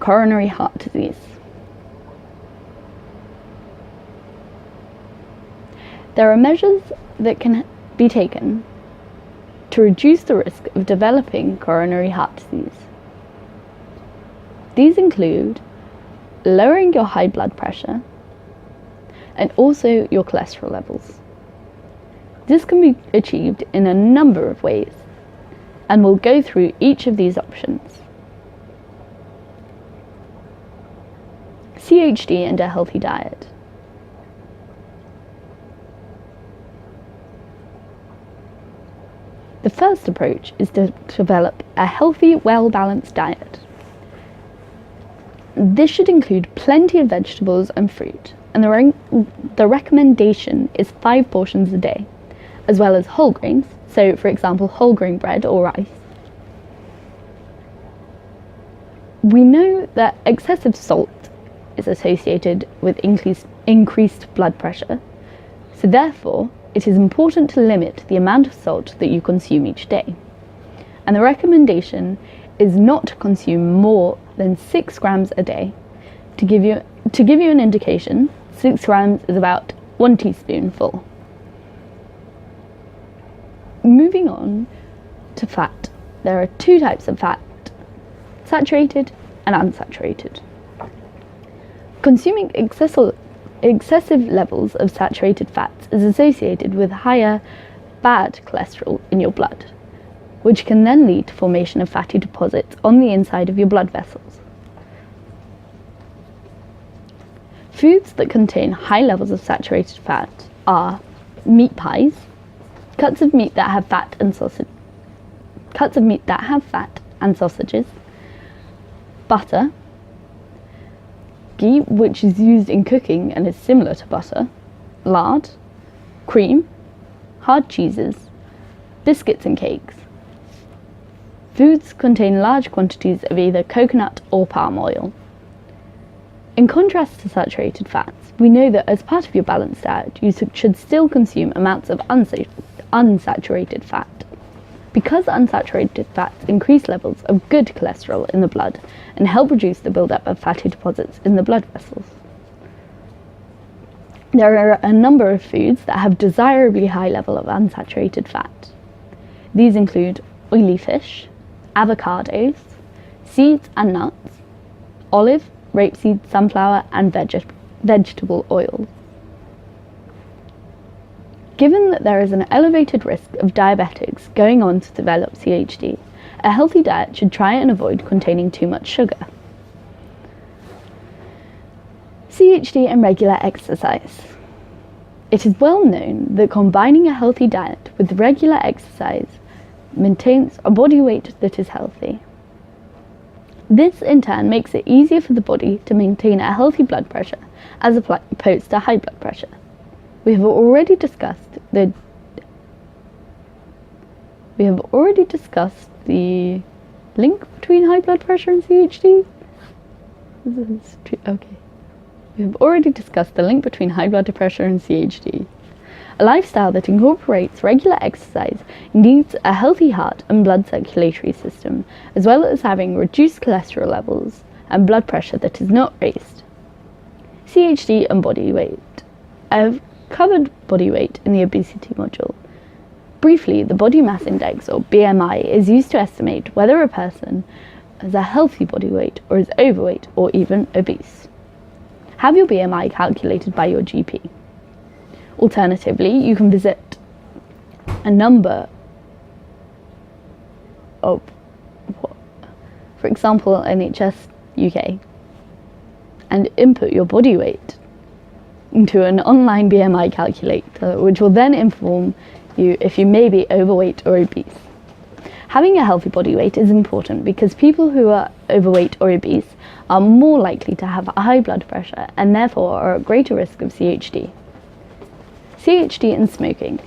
coronary heart disease. There are measures that can be taken to reduce the risk of developing coronary heart disease. These include lowering your high blood pressure and also your cholesterol levels. This can be achieved in a number of ways, and we'll go through each of these options. CHD and a healthy diet. The first approach is to develop a healthy, well-balanced diet. This should include plenty of vegetables and fruit, and the recommendation is 5 portions a day, as well as whole grains, so for example whole grain bread or rice. We know that excessive salt is associated with increased blood pressure, so therefore it is important to limit the amount of salt that you consume each day. And the recommendation is not to consume more than 6 grams a day. To give you an indication, 6 grams is about 1 teaspoonful. Moving on to fat. There are 2 types of fat, saturated and unsaturated. Consuming excessive levels of saturated fats is associated with higher bad cholesterol in your blood, which can then lead to formation of fatty deposits on the inside of your blood vessels. Foods that contain high levels of saturated fat are meat pies, cuts of meat that have fat and sausages, butter, ghee, which is used in cooking and is similar to butter, lard, cream, hard cheeses, biscuits and cakes. Foods contain large quantities of either coconut or palm oil. In contrast to saturated fats, we know that as part of your balanced diet, you should still consume amounts of unsaturated fat. Because unsaturated fats increase levels of good cholesterol in the blood and help reduce the buildup of fatty deposits in the blood vessels. There are a number of foods that have desirably high level of unsaturated fat. These include oily fish, avocados, seeds and nuts, olive, rapeseed, sunflower and vegetable oils. Given that there is an elevated risk of diabetics going on to develop CHD, a healthy diet should try and avoid containing too much sugar. CHD and regular exercise. It is well known that combining a healthy diet with regular exercise maintains a body weight that is healthy. This in turn makes it easier for the body to maintain a healthy blood pressure as opposed to high blood pressure. We have already discussed the link between high blood pressure and CHD. Okay. We have already discussed the link between high blood pressure and CHD. A lifestyle that incorporates regular exercise needs a healthy heart and blood circulatory system, as well as having reduced cholesterol levels and blood pressure that is not raised. CHD and body weight. I've covered body weight in the obesity module. Briefly, the body mass index, or BMI, is used to estimate whether a person has a healthy body weight or is overweight or even obese. Have your BMI calculated by your GP. Alternatively, you can visit a number of, for example, NHS UK, and input your body weight into an online BMI calculator, which will then inform you if you may be overweight or obese. Having a healthy body weight is important because people who are overweight or obese are more likely to have a high blood pressure and therefore are at greater risk of CHD. CHD and smoking.